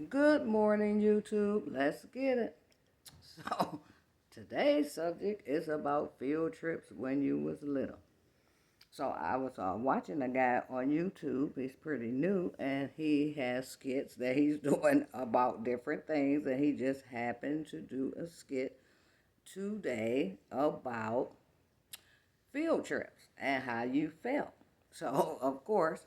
Good morning, YouTube. Let's get it. So, today's subject is about field trips when you was little. So, I was watching a guy on YouTube. He's pretty new, and he has skits that he's doing about different things. And he just happened to do a skit today about field trips and how you felt. So, of course,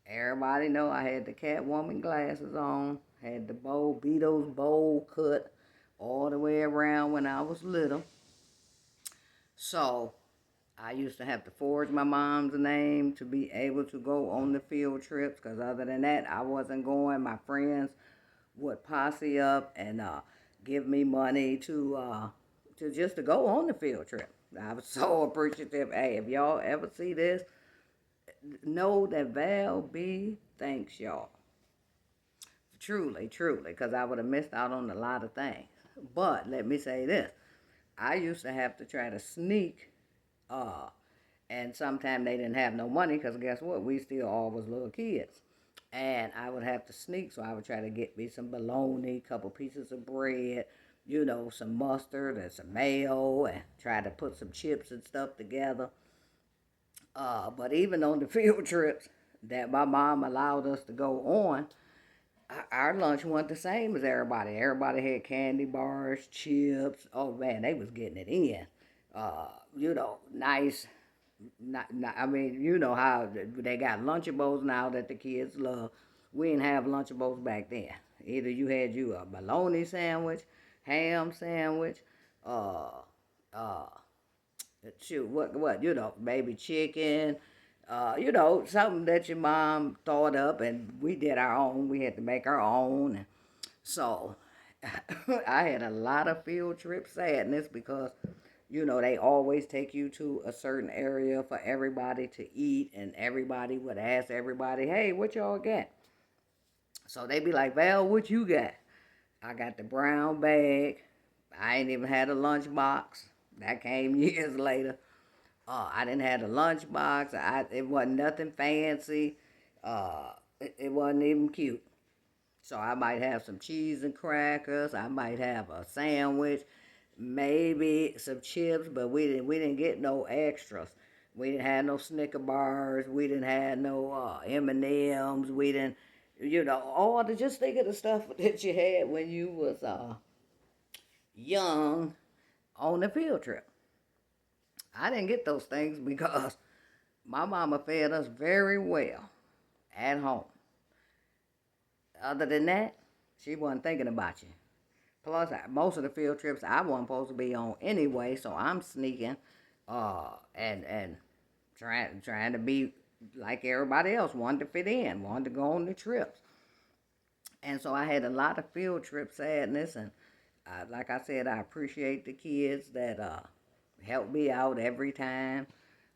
everybody know I had the Catwoman glasses on, had the Beatles bowl cut all the way around when I was little. So I used to have to forge my mom's name to be able to go on the field trips because other than that, I wasn't going. My friends would posse up and give me money to just to go on the field trip. I was so appreciative. Hey, if y'all ever see this, know that Val B thanks y'all. Truly, truly, because I would have missed out on a lot of things. But let me say this: I used to have to try to sneak, uh, and sometimes they didn't have no money because guess what? We still all was little kids, and I would have to sneak. So I would try to get me some bologna, couple pieces of bread, some mustard and some mayo, and try to put some chips and stuff together. But even on the field trips that my mom allowed us to go on, our lunch wasn't the same as everybody. Everybody had candy bars, chips. Oh man, they was getting it in. Nice. I mean, you know how they got Lunchables now that the kids love. We didn't have Lunchables back then. Either you had you a bologna sandwich, ham sandwich, uh, uh, shoot, what, baby chicken, something that your mom thought up, and we did our own. We had to make our own. And so I had a lot of field trip sadness because, they always take you to a certain area for everybody to eat, and everybody would ask everybody, hey, what y'all got? So they be like, Val, what you got? I got the brown bag. I ain't even had a lunch box. That came years later. I didn't have a lunchbox. It wasn't nothing fancy. It wasn't even cute. So I might have some cheese and crackers. I might have a sandwich, maybe some chips, but we didn't get no extras. We didn't have no Snicker bars. We didn't have no M&Ms. We didn't, all the just think of the stuff that you had when you was young on the field trip. I didn't get those things because my mama fed us very well at home. Other than that, she wasn't thinking about you. Plus, most of the field trips I wasn't supposed to be on anyway, so I'm sneaking, and trying to be like everybody else, wanted to fit in, wanted to go on the trips, and so I had a lot of field trip sadness, and like I said, I appreciate the kids that help me out every time.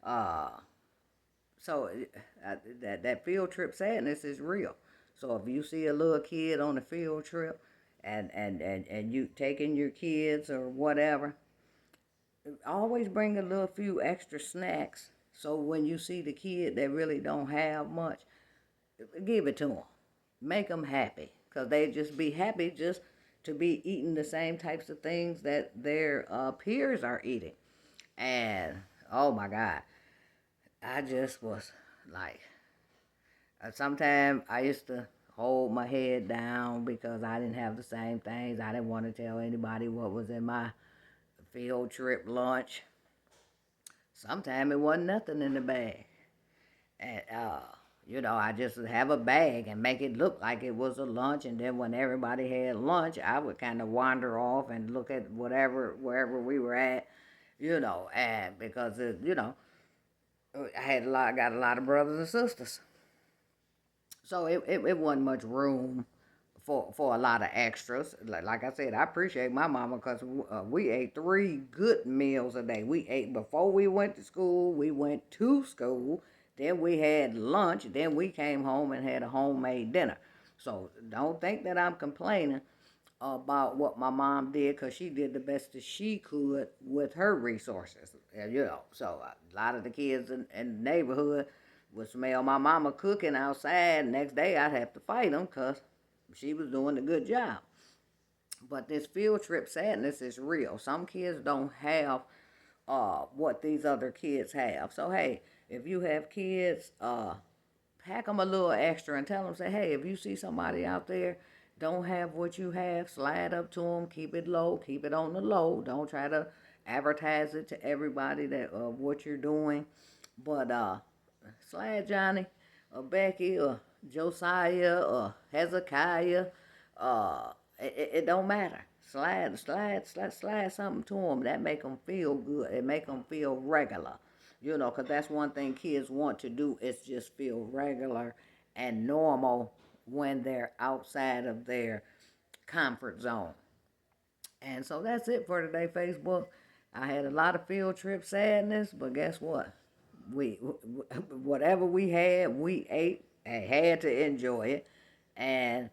Uh, So that field trip sadness is real. So if you see a little kid on a field trip, and you taking your kids or whatever, always bring a little few extra snacks. So when you see the kid that really don't have much, give it to them. Make them happy, cause they just be happy just to be eating the same types of things that their peers are eating. And oh my God, I just was like, sometimes I used to hold my head down because I didn't have the same things. I didn't want to tell anybody what was in my field trip lunch. Sometimes it wasn't nothing in the bag. And, I just would have a bag and make it look like it was a lunch. And then when everybody had lunch, I would kind of wander off and look at wherever we were at, and because, I got a lot of brothers and sisters. So it wasn't much room for a lot of extras. Like I said, I appreciate my mama because we ate 3 good meals a day. We ate before we went to school, we went to school, then we had lunch, then we came home and had a homemade dinner. So don't think that I'm complaining about what my mom did because she did the best that she could with her resources. So a lot of the kids in the neighborhood would smell my mama cooking outside. Next day I'd have to fight them because She was doing a good job. But this field trip sadness is real. Some kids don't have what these other kids have. So hey, if you have kids, pack them a little extra and tell them, say, hey, if you see somebody out there don't have what you have, slide up to them, keep it low, keep it on the low. Don't try to advertise it to everybody that what you're doing, but slide Johnny or Becky or Josiah or Hezekiah, it don't matter. Slide something to them that make them feel good. It make them feel regular, because that's one thing kids want to do is just feel regular and normal when they're outside of their comfort zone. And so that's it for today, Facebook. I had a lot of field trip sadness, but guess what? We whatever we had, we ate and had to enjoy it. And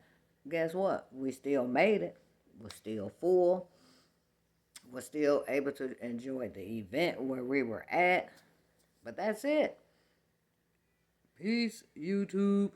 guess what? We still made it. We're still full. We're still able to enjoy the event where we were at. But that's it. Peace, YouTube.